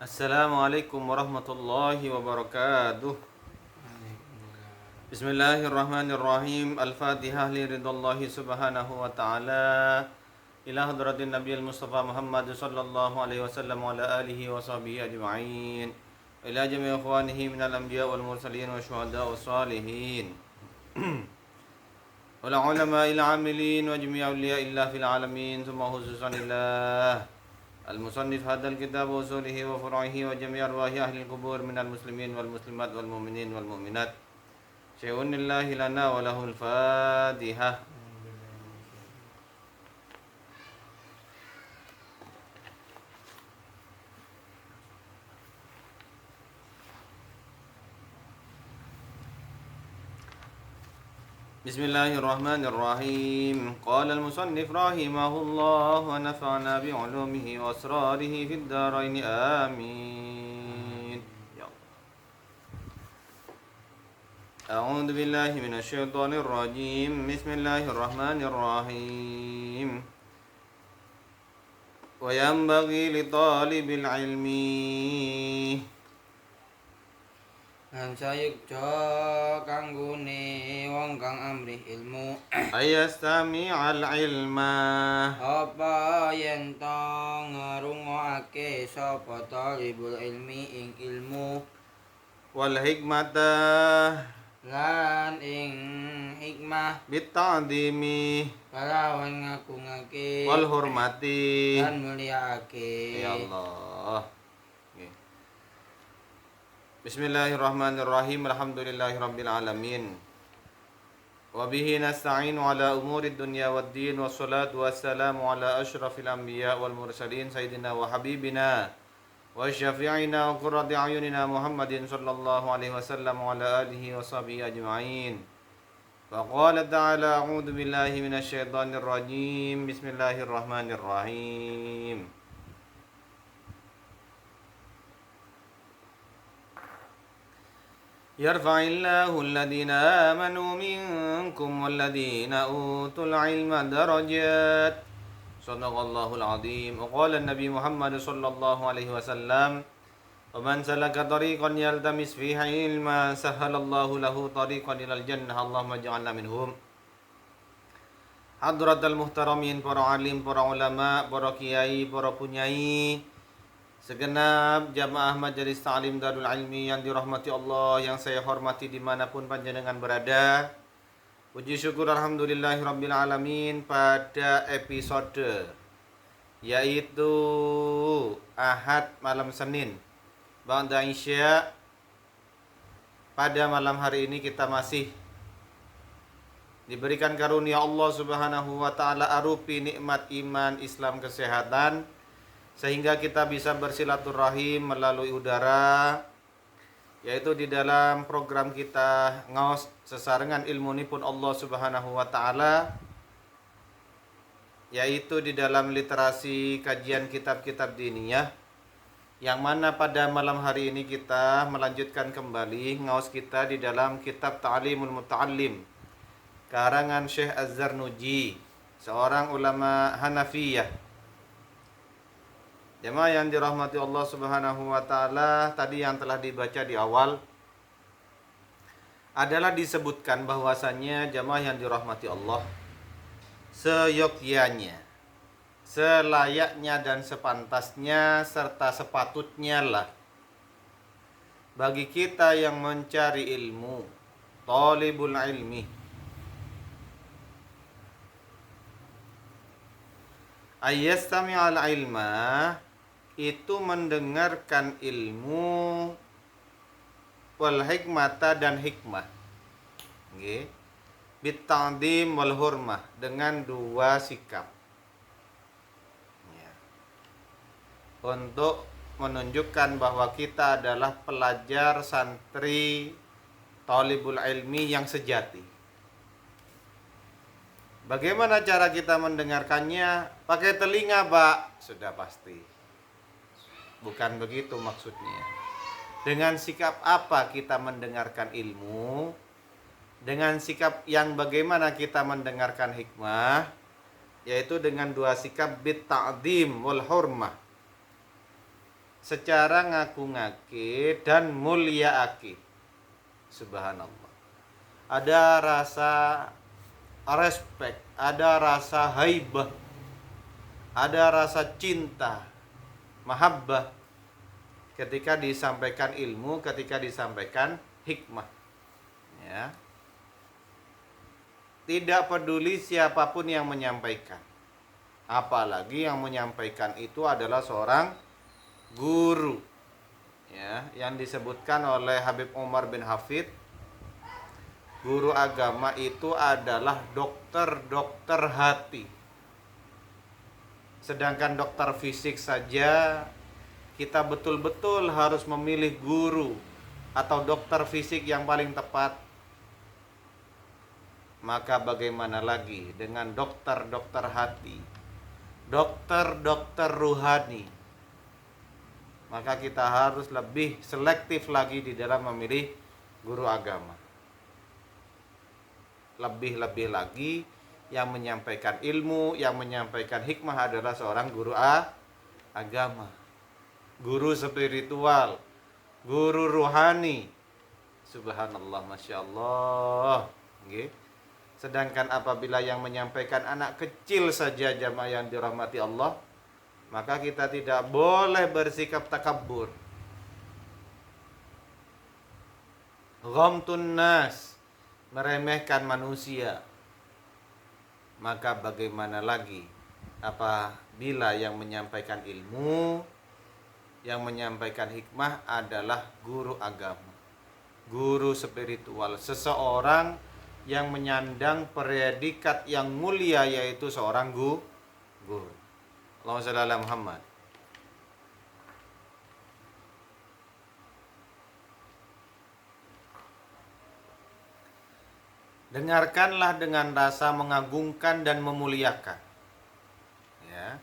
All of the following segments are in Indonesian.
Assalamualaikum warahmatullahi wabarakatuh. Bismillahirrahmanirrahim. Al-Fatihah li ridallahi subhanahu wa ta'ala. Ila hadratin Nabi al-Mustafa Muhammad sallallahu alaihi wasallam wa ala alihi wa sahbihi ajma'in. Ila jami' ikhwanihi minal anbiya wal mursalin wa syuhada wa salihin. Wal ulama ila amilin wa jami' awliya illa fil alamin. Thumma khususan illah المصنف هذا الكتاب وأصوله وفروعه وجميع أرواح أهل القبور من المسلمين والمسلمات والمؤمنين والمؤمنات شيء لله لنا وله الفاتحة. بسم الله الرحمن الرحيم. قال المصنف رحمه الله ونفعنا بعلومه وأسراره في الدارين آمين. أعوذ بالله من الشيطان الرجيم. بسم الله الرحمن الرحيم. وينبغي لطالب العلم Sayukja kanggone wong kang amrih ilmu ayastami'al ilma apa yen to ngrungokake sapa talibul ilmi ing ilmu wal hikmata lan ing hikmah bita'dimi kalawan ngagungake wal hurmati lan mulyaake. Ya Allah. Bismillahirrahmanirrahim. Alhamdulillahirabbil alamin. Wa bihi nasta'inu ala umuri dunya waddin wassalatu wassalamu ala asyrafil anbiya wal mursalin sayyidina wa habibina wa syafi'ina wa qurrati a'yunina Muhammadin sallallahu alaihi wasallam wa ala alihi wa sahbihi ajma'in. Wa qala ta'ala a'udzu billahi minasy syaithanir rajim. Bismillahirrahmanirrahim. يرفع الله الذين آمنوا منكم والذين أوتوا العلم درجات. صدق الله العظيم. وقال النبي محمد صلى الله عليه وسلم ومن سلك طريقا يلتمس فيه علما سهل الله له طريقا إلى الجنة اللهم اجعلنا منهم. Hadratul muhtaramin, para alim, para ulama, para kiai, para punyai, segenap jamaah majelis ta'lim Darul Ilmi yang dirahmati Allah, yang saya hormati dimanapun panjenengan berada. Puji syukur alhamdulillahirabbil alamin pada episode yaitu Ahad malam Senin ba'da Isya. Pada malam hari ini kita masih diberikan karunia Allah Subhanahu wa taala arupi nikmat iman, Islam, kesehatan, sehingga kita bisa bersilaturahim melalui udara, yaitu di dalam program kita ngaos sesarengan ilmu nipun Allah Subhanahu wa taala, yaitu di dalam literasi kajian kitab-kitab diniyah, yang mana pada malam hari ini kita melanjutkan kembali ngaos kita di dalam kitab Ta'limul Muta'allim karangan Syekh Az-Zarnuji, seorang ulama Hanafiyah. Jemaah yang dirahmati Allah Subhanahu wa taala, tadi yang telah dibaca di awal adalah disebutkan bahwasannya jemaah yang dirahmati Allah, seyogyanya, selayaknya dan sepantasnya serta sepatutnya lah bagi kita yang mencari ilmu, talibul ilmi, ayyastami'al ilma, itu mendengarkan ilmu, wal hikmata dan hikmah, nggih, bita'dim wal hurmah, dengan dua sikap, ya, untuk menunjukkan bahwa kita adalah pelajar santri talibul ilmi yang sejati. Bagaimana cara kita mendengarkannya? Pakai telinga, Pak. Sudah pasti. Bukan begitu maksudnya. Dengan sikap apa kita mendengarkan ilmu? Dengan sikap yang bagaimana kita mendengarkan hikmah? Yaitu dengan dua sikap bit ta'dim wal hurmah. secara ngaku-ngake dan mulyaake. Subhanallah. Ada rasa respect, ada rasa haibah, ada rasa cinta, mahabbah ketika disampaikan ilmu, ketika disampaikan hikmah. Ya. Tidak peduli siapapun yang menyampaikan. Apalagi yang menyampaikan itu adalah seorang guru. Ya, yang disebutkan oleh Habib Umar bin Hafid, guru agama itu adalah dokter hati. Sedangkan dokter fisik saja kita betul-betul harus memilih guru atau dokter fisik yang paling tepat. Maka bagaimana lagi dengan dokter hati, dokter ruhani? Maka kita harus lebih selektif lagi di dalam memilih guru agama. Lebih-lebih lagi yang menyampaikan ilmu, yang menyampaikan hikmah adalah seorang guru agama, guru spiritual, guru ruhani. Subhanallah, Masya Allah. Okay. Sedangkan apabila yang menyampaikan anak kecil saja jamaah yang dirahmati Allah, maka kita tidak boleh bersikap takabur. Ghamtun nas, meremehkan manusia. Maka bagaimana lagi apabila yang menyampaikan ilmu, yang menyampaikan hikmah adalah guru agama, guru spiritual, seseorang yang menyandang predikat yang mulia, yaitu seorang guru. Allahumma shalli ala Muhammad. Dengarkanlah dengan rasa mengagungkan dan memuliakan. Ya.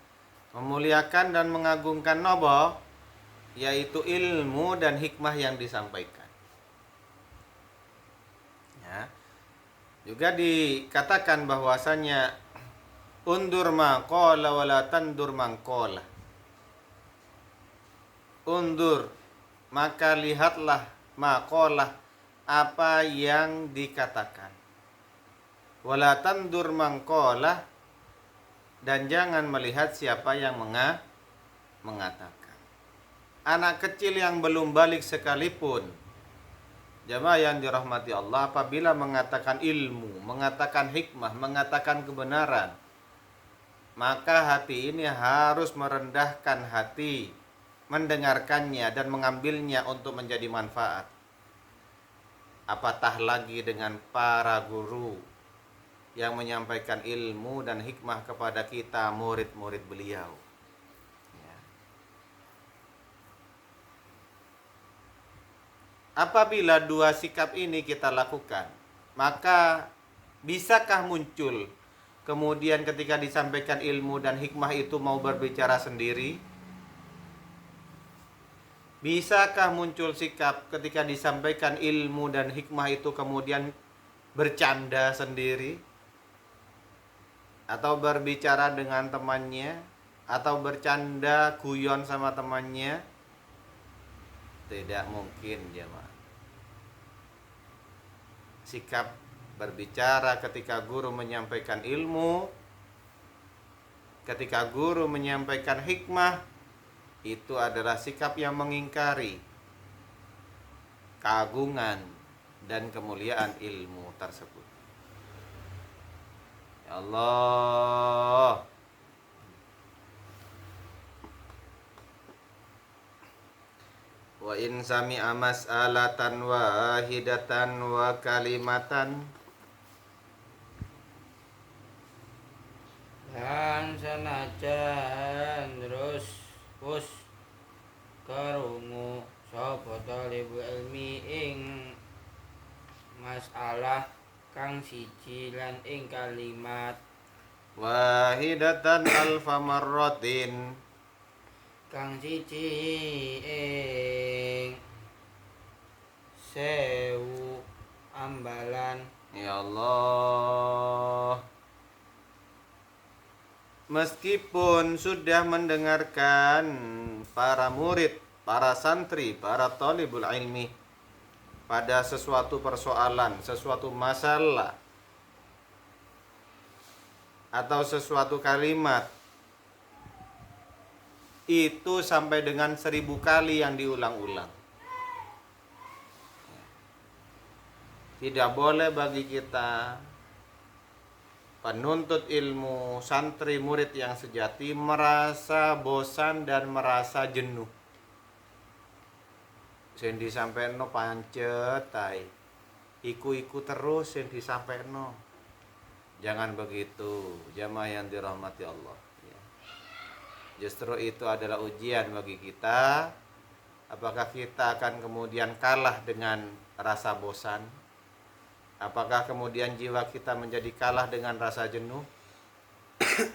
Memuliakan dan mengagungkan nopo, yaitu ilmu dan hikmah yang disampaikan. Ya. Juga dikatakan bahwasanya undur ma qala wala tandur man qala. Undur, maka lihatlah ma qala, apa yang dikatakan. Wala tandur man qala, dan jangan melihat siapa yang mengatakan. Anak kecil yang belum balik sekalipun, jamaah yang dirahmati Allah, apabila mengatakan ilmu, mengatakan hikmah, mengatakan kebenaran, maka hati ini harus merendahkan hati, mendengarkannya dan mengambilnya untuk menjadi manfaat. Apatah lagi dengan para guru yang menyampaikan ilmu dan hikmah kepada kita, murid-murid beliau. Ya. Apabila dua sikap ini kita lakukan, maka bisakah muncul kemudian ketika disampaikan ilmu dan hikmah itu mau berbicara sendiri? Bisakah muncul sikap ketika disampaikan ilmu dan hikmah itu kemudian bercanda sendiri? Atau berbicara dengan temannya? Atau bercanda guyon sama temannya? Tidak mungkin, jemaah. Sikap berbicara ketika guru menyampaikan ilmu, ketika guru menyampaikan hikmah, itu adalah sikap yang mengingkari keagungan dan kemuliaan ilmu tersebut. Ya Allah. Wa in sami'a mas'alatan wahidatan wa kalimatan, dan senajan terus kerungu sapa talibul ilmi ing masalah kang siji lan ing kalimat wahidatan alfa marratin, kang siji ing 1000 ambalan. ya Allah. Meskipun sudah mendengarkan para murid para santri, para thalibul ilmi pada sesuatu persoalan, sesuatu masalah atau sesuatu kalimat itu sampai dengan 1000 kali yang diulang-ulang. Tidak boleh bagi kita penuntut ilmu, santri murid yang sejati merasa bosan dan merasa jenuh. Sing disampaikan pancet tai. Iku-iku terus yang disampaikan. Jangan begitu, jamaah yang dirahmati Allah. Ya. Justru itu adalah ujian bagi kita. Apakah kita akan kemudian kalah dengan rasa bosan? Apakah kemudian jiwa kita menjadi kalah dengan rasa jenuh?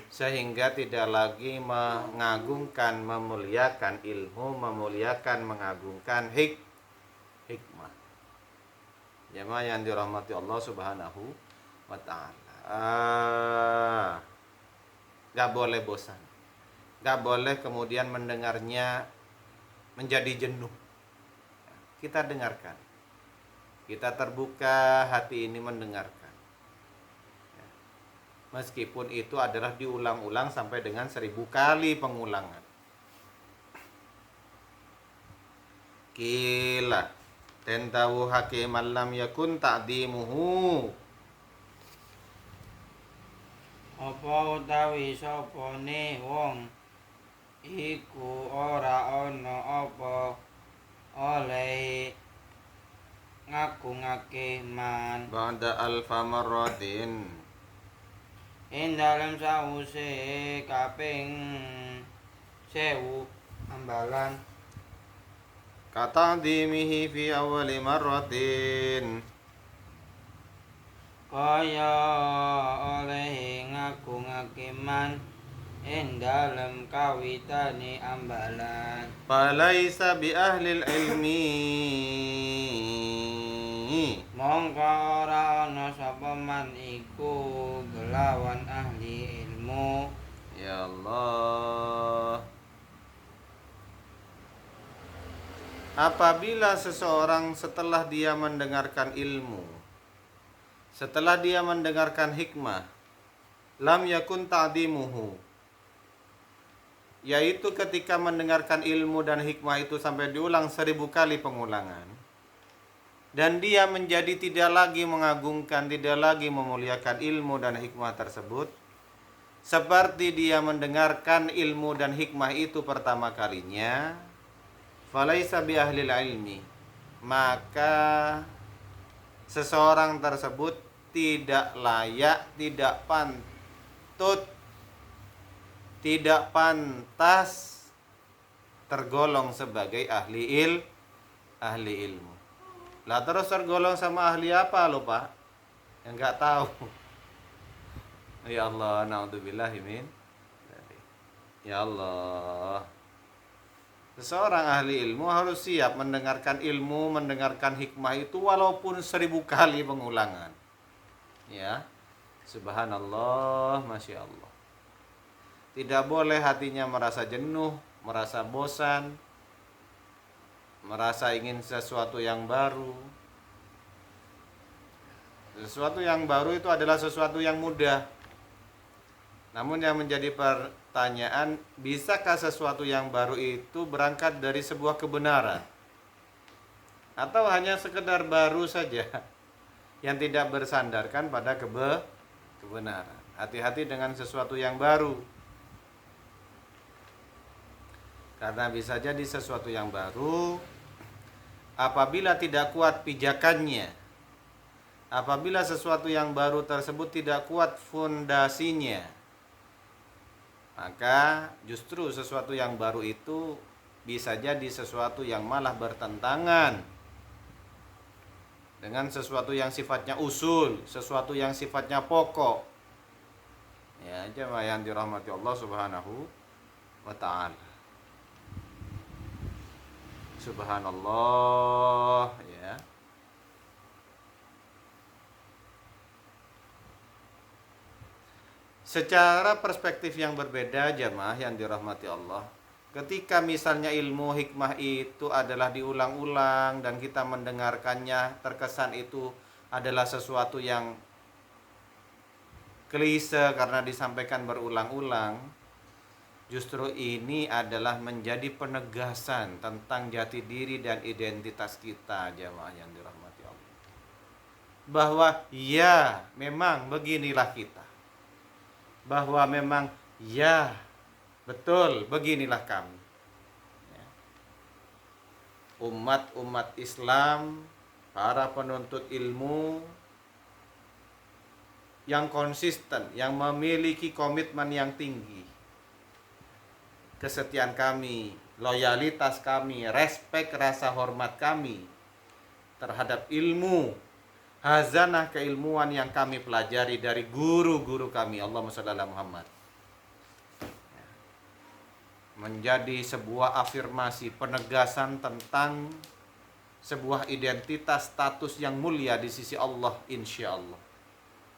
Sehingga tidak lagi mengagungkan, memuliakan ilmu, memuliakan, mengagungkan hikmah. Jamaah yang dirahmati Allah Subhanahu wa ta'ala. Gak boleh bosan. Gak boleh kemudian mendengarnya menjadi jenuh. Kita dengarkan. Kita terbuka hati ini mendengarkan. Meskipun itu adalah diulang-ulang sampai dengan 1000 kali pengulangan. Kila tentawu hakiman lam yakun ta'dimuhu. Apa utawi sapane wong iku ora ana apa oleh ngagungake man Ba'da alfa marratin. ing dalem sause kaping 1000 ambalan Kata'dimihi fi awali marratin. kaya oleh ngagungake man ing dalem kawitane ambalan Falaisa bi ahlil ilmi. mongko ora ana sapa man iku gelawan ahli ilmu. Ya Allah. Apabila seseorang setelah dia mendengarkan ilmu, setelah dia mendengarkan hikmah, lam yakun ta'dimuhu, yaitu ketika mendengarkan ilmu dan hikmah itu sampai diulang 1000 kali pengulangan, dan dia menjadi tidak lagi mengagungkan, tidak lagi memuliakan ilmu dan hikmah tersebut, seperti dia mendengarkan ilmu dan hikmah itu pertama kalinya, falaisa bi ahlil ilmi, maka seseorang tersebut tidak layak, tidak pantut, tidak pantas tergolong sebagai ahli ilmu. Lah terus tergolong sama ahli apa lo Pak? Yang nggak tahu. Ya Allah, naudzubillahi min. Ya Allah. Seseorang ahli ilmu harus siap mendengarkan ilmu, mendengarkan hikmah itu walaupun 1000 kali pengulangan. Ya, subhanallah, masya Allah. Tidak boleh hatinya merasa jenuh, merasa bosan, merasa ingin sesuatu yang baru. Sesuatu yang baru itu adalah sesuatu yang mudah. Namun yang menjadi pertanyaan, bisakah sesuatu yang baru itu berangkat dari sebuah kebenaran? Atau hanya sekedar baru saja yang tidak bersandarkan pada kebenaran? Hati-hati dengan sesuatu yang baru. Karena bisa jadi sesuatu yang baru, apabila tidak kuat pijakannya, apabila sesuatu yang baru tersebut tidak kuat fondasinya, maka justru sesuatu yang baru itu bisa jadi sesuatu yang malah bertentangan dengan sesuatu yang sifatnya usul, sesuatu yang sifatnya pokok. Ya, jemaah yang dirahmati Allah Subhanahu wa ta'ala. Subhanallah, ya. Secara perspektif yang berbeda, jemaah yang dirahmati Allah, Ketika misalnya ilmu hikmah itu adalah diulang-ulang dan kita mendengarkannya, terkesan itu adalah sesuatu yang klise karena disampaikan berulang-ulang. Justru ini adalah menjadi penegasan tentang jati diri dan identitas kita, jamaah yang dirahmati Allah. Bahwa ya, memang beginilah kita. Bahwa memang ya, betul, beginilah kami. Ya. Umat-umat Islam, para penuntut ilmu yang konsisten, yang memiliki komitmen yang tinggi. Kesetiaan kami, loyalitas kami, respek, rasa hormat kami terhadap ilmu, hazanah keilmuan yang kami pelajari dari guru-guru kami. Allahumma shalli ala Muhammad. Menjadi sebuah afirmasi, penegasan tentang sebuah identitas status yang mulia di sisi Allah, insya Allah.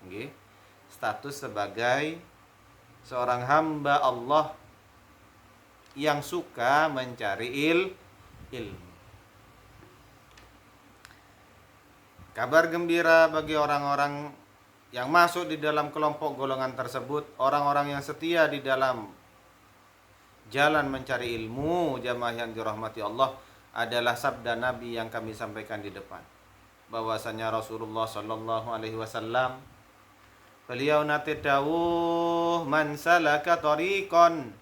Okay. Status sebagai seorang hamba Allah yang suka mencari ilmu. Kabar gembira bagi orang-orang yang masuk di dalam kelompok golongan tersebut, orang-orang yang setia di dalam jalan mencari ilmu, jamaah yang dirahmati Allah, adalah sabda Nabi yang kami sampaikan di depan. Bahwasanya Rasulullah sallallahu alaihi wasallam beliau nate dawuh, man salaka tariqan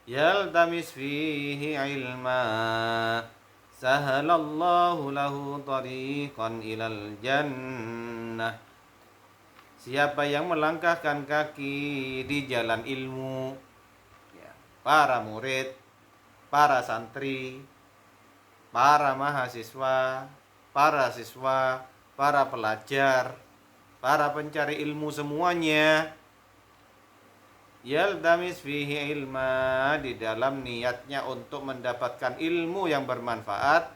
yaltamis fihi ilma sahalallahu lahu tariqan ilal jannah. Siapa yang melangkahkan kaki di jalan ilmu, ya, para murid, para santri, para mahasiswa, para siswa, para pelajar, para pencari ilmu semuanya, yaltamis fihi ilma, di dalam niatnya untuk mendapatkan ilmu yang bermanfaat,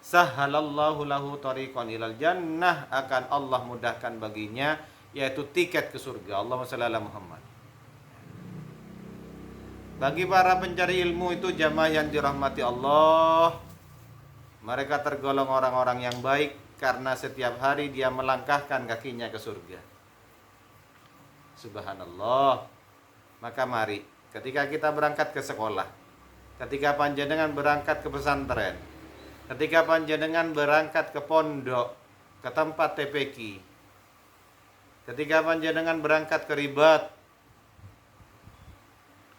sahalallahu lahu tariqan ilal jannah, akan Allah mudahkan baginya yaitu tiket ke surga. Allahumma shalli ala Muhammad. Bagi para pencari ilmu itu, jamaah yang dirahmati Allah, mereka tergolong orang-orang yang baik karena setiap hari dia melangkahkan kakinya ke surga. Subhanallah. Maka mari, ketika kita berangkat ke sekolah, ketika panjenengan berangkat ke pesantren, ketika panjenengan berangkat ke pondok, ke tempat TPQ, ketika panjenengan berangkat ke ribat,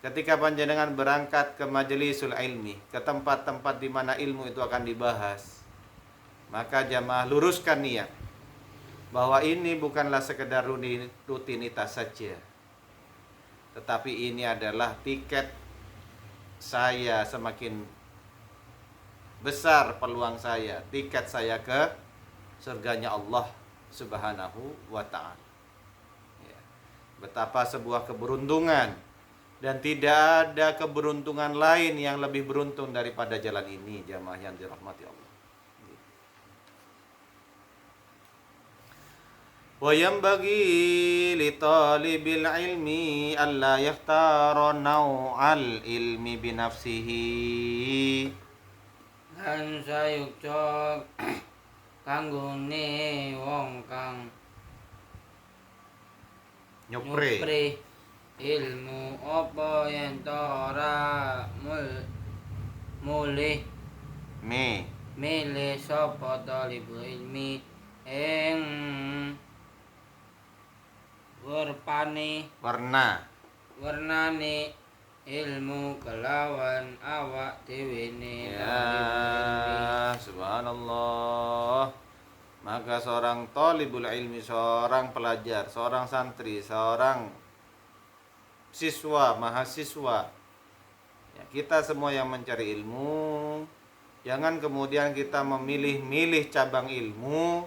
ketika panjenengan berangkat ke majelisul ilmi, ke tempat-tempat di mana ilmu itu akan dibahas, maka jamaah luruskan niat bahwa ini bukanlah sekedar rutinitas saja, tetapi ini adalah tiket saya, semakin besar peluang saya, tiket saya ke surganya Allah Subhanahu wa ta'ala. Ya. Betapa sebuah keberuntungan, dan tidak ada keberuntungan lain yang lebih beruntung daripada jalan ini, jamaah yang dirahmati Allah. Wa yanbaghi li talibil ilmi alla yakhtara naw'al ilmi bi nafsihi. Lan sayukta kanggone wong kang Nyopre ilmu apa yen ora mulih milih sapa talibul ilmi ing warnane ilmu kelawan awak dhewene. Ya, subhanallah. Maka seorang talibul ilmi, seorang pelajar, seorang santri, seorang siswa, mahasiswa, ya, kita semua yang mencari ilmu, jangan kemudian kita memilih-milih cabang ilmu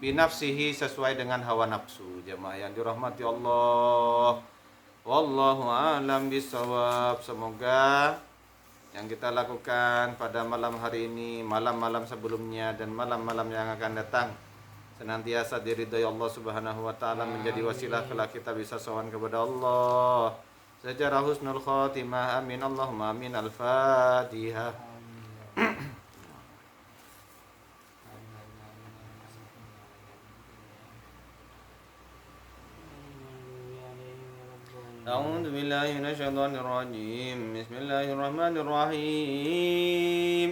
binafsihi, sesuai dengan hawa nafsu, jemaah yang dirahmati Allah. Wallahu a'lam bishawab. Semoga yang kita lakukan pada malam hari ini, malam-malam sebelumnya, dan malam-malam yang akan datang senantiasa diridhai Allah Subhanahu wa ta'ala, menjadi wasilah kelak kita bisa sowan kepada Allah secara husnul khatimah. Amin Allahumma amin. Al-Fatihah. أعوذ بالله من الشيطان الرجيم. بسم الله الرحمن الرحيم.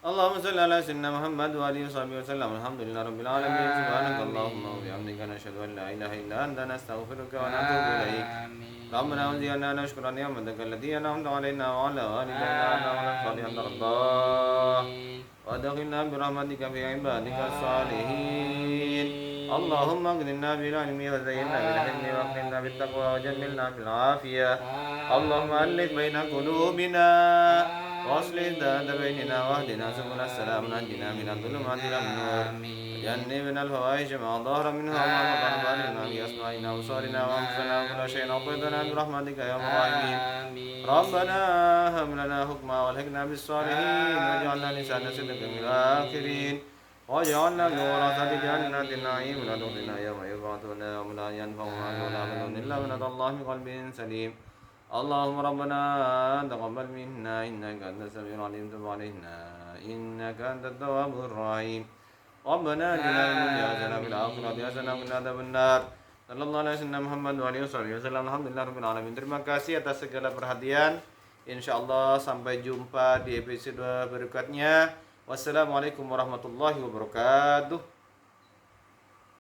اللهم صل على سيدنا محمد وآله وصحبه وسلم. الحمد لله رب العالمين. سبحانك اللهم وبحمدك نشهد أن لا إله إلا أنت نستغفرك ونتوب إليك. ربنا وزينا نشكر نعمتك التي أنعمت علينا وعلى والدينا وعلى الصالحين ترضاه وأدخلنا برحمتك في عبادك الصالحين. اللهم اغننا بالعلم وزينا بالحلم واكرمنا بالتقوى وجملنا بالعافية. اللهم ألف بين قلوبنا واصلح ذات بيننا واهدنا سبل السلام. نجنا من الظلمات إلى النور وجنبنا الفواحش ما ظهر منها وما بطن. بارنا في أسماعنا وأبصارنا وأنفسنا وكل شيء أعطيتنا برحمتك يا الراحمين. ربنا هب لنا حكما والحقنا بالصالحين واجعلنا لسان صدق في الآخرين واجعلنا من ورثة جنة النعيم ولا تخزنا يوم يبعثون يوم لا ينفع مال ولا بنون إلا من أتى الله بقلب سليم. اللهم ربنا تقبل منا إنك أنت السميع العليم. تب علينا إنك أنت التواب الرحيم. ربنا آتنا في الدنيا حسنة وفي الآخرة حسنة وقنا عذاب النار. Sallallahu alaihi wasallam Muhammad wa alihi wasallam. Alhamdulillahirabbil alamin. Terima kasih atas segala perhatian. Insyaallah sampai jumpa di episode berikutnya. Wassalamualaikum warahmatullahi wabarakatuh.